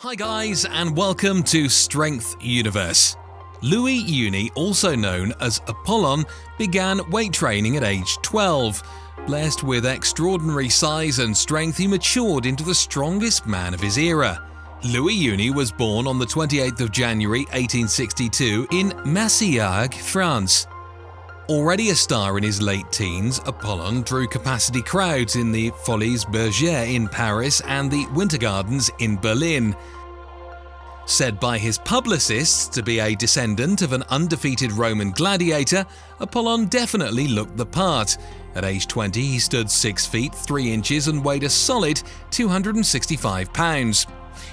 Hi guys, and welcome to Strength Universe. Louis Uni, also known as Apollon, began weight training at age 12. Blessed with extraordinary size and strength, he matured into the strongest man of his era. Louis Uni was born on the 28th of January 1862 in Massillac, France. Already a star in his late teens, Apollon drew capacity crowds in the Folies Bergère in Paris and the Winter Gardens in Berlin. Said by his publicists to be a descendant of an undefeated Roman gladiator, Apollon definitely looked the part. At age 20, he stood 6 feet 3 inches and weighed a solid 265 pounds.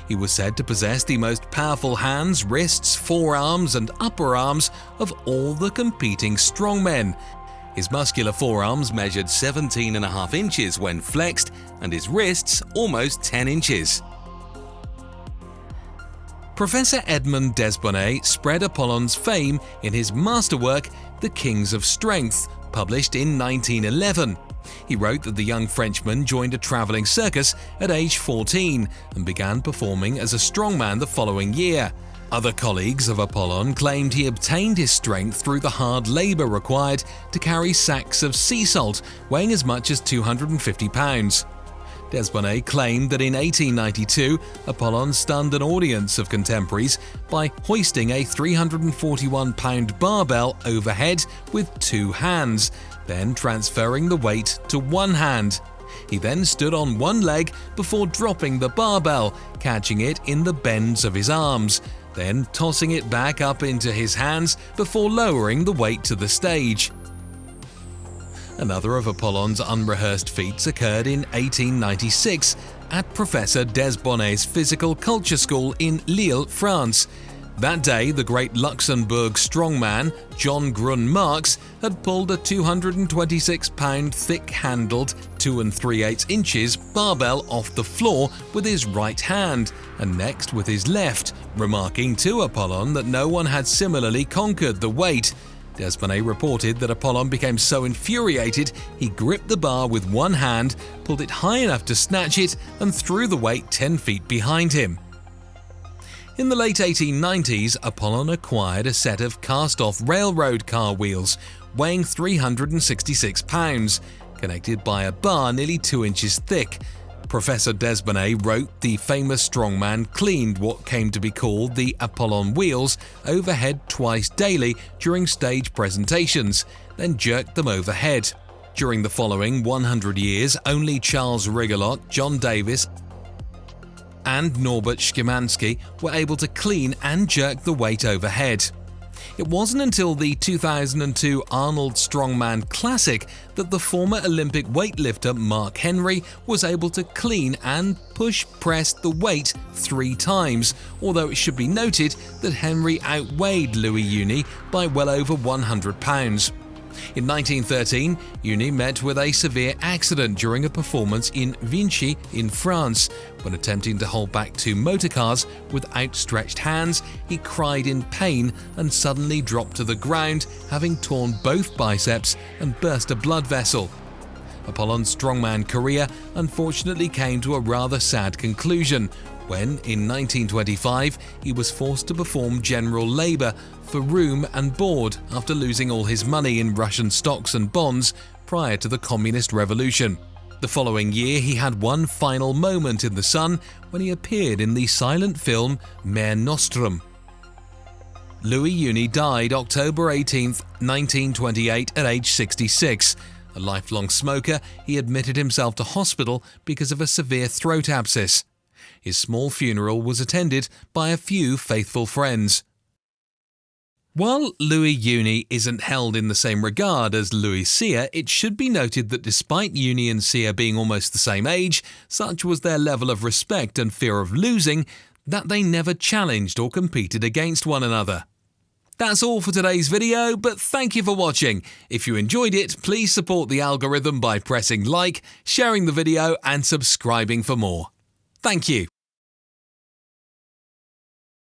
He was said to possess the most powerful hands, wrists, forearms and upper arms of all the competing strongmen. His muscular forearms measured 17.5 inches when flexed and his wrists almost 10 inches. Professor Edmond Desbonnet spread Apollon's fame in his masterwork, The Kings of Strength, published in 1911. He wrote that the young Frenchman joined a traveling circus at age 14 and began performing as a strongman the following year. Other colleagues of Apollon claimed he obtained his strength through the hard labor required to carry sacks of sea salt weighing as much as 250 pounds. Desbonnet claimed that in 1892, Apollon stunned an audience of contemporaries by hoisting a 341-pound barbell overhead with 2 hands, then transferring the weight to one hand. He then stood on one leg before dropping the barbell, catching it in the bends of his arms, then tossing it back up into his hands before lowering the weight to the stage. Another of Apollon's unrehearsed feats occurred in 1896 at Professor Desbonnet's Physical Culture School in Lille, France. That day, the great Luxembourg strongman, John Grun Marx, had pulled a 226-pound thick-handled 2 3/8 inches barbell off the floor with his right hand, and next with his left, remarking to Apollon that no one had similarly conquered the weight. Desbonnet reported that Apollon became so infuriated he gripped the bar with one hand, pulled it high enough to snatch it, and threw the weight 10 feet behind him. In the late 1890s, Apollon acquired a set of cast-off railroad car wheels weighing 366 pounds, connected by a bar nearly 2 inches thick. Professor Desbonnet wrote the famous strongman cleaned what came to be called the Apollon wheels overhead twice daily during stage presentations, then jerked them overhead. During the following 100 years, only Charles Rigolot, John Davis, and Norbert Szymanski were able to clean and jerk the weight overhead. It wasn't until the 2002 Arnold Strongman Classic that the former Olympic weightlifter Mark Henry was able to clean and push-press the weight 3 times, although it should be noted that Henry outweighed Louis Uni by well over 100 pounds. In 1913, Uni met with a severe accident during a performance in Vichy in France. When attempting to hold back 2 motorcars with outstretched hands, he cried in pain and suddenly dropped to the ground, having torn both biceps and burst a blood vessel. Apollon's strongman career unfortunately came to a rather sad conclusion when, in 1925, he was forced to perform general labor for room and board after losing all his money in Russian stocks and bonds prior to the Communist Revolution. The following year, he had one final moment in the sun when he appeared in the silent film Mare Nostrum. Louis Uni died October 18, 1928 at age 66. A lifelong smoker, he admitted himself to hospital because of a severe throat abscess. His small funeral was attended by a few faithful friends. While Louis Uni isn't held in the same regard as Louis Cyr, it should be noted that despite Uni and Cyr being almost the same age, such was their level of respect and fear of losing that they never challenged or competed against one another. That's all for today's video, but thank you for watching. If you enjoyed it, please support the algorithm by pressing like, sharing the video and subscribing for more. Thank you.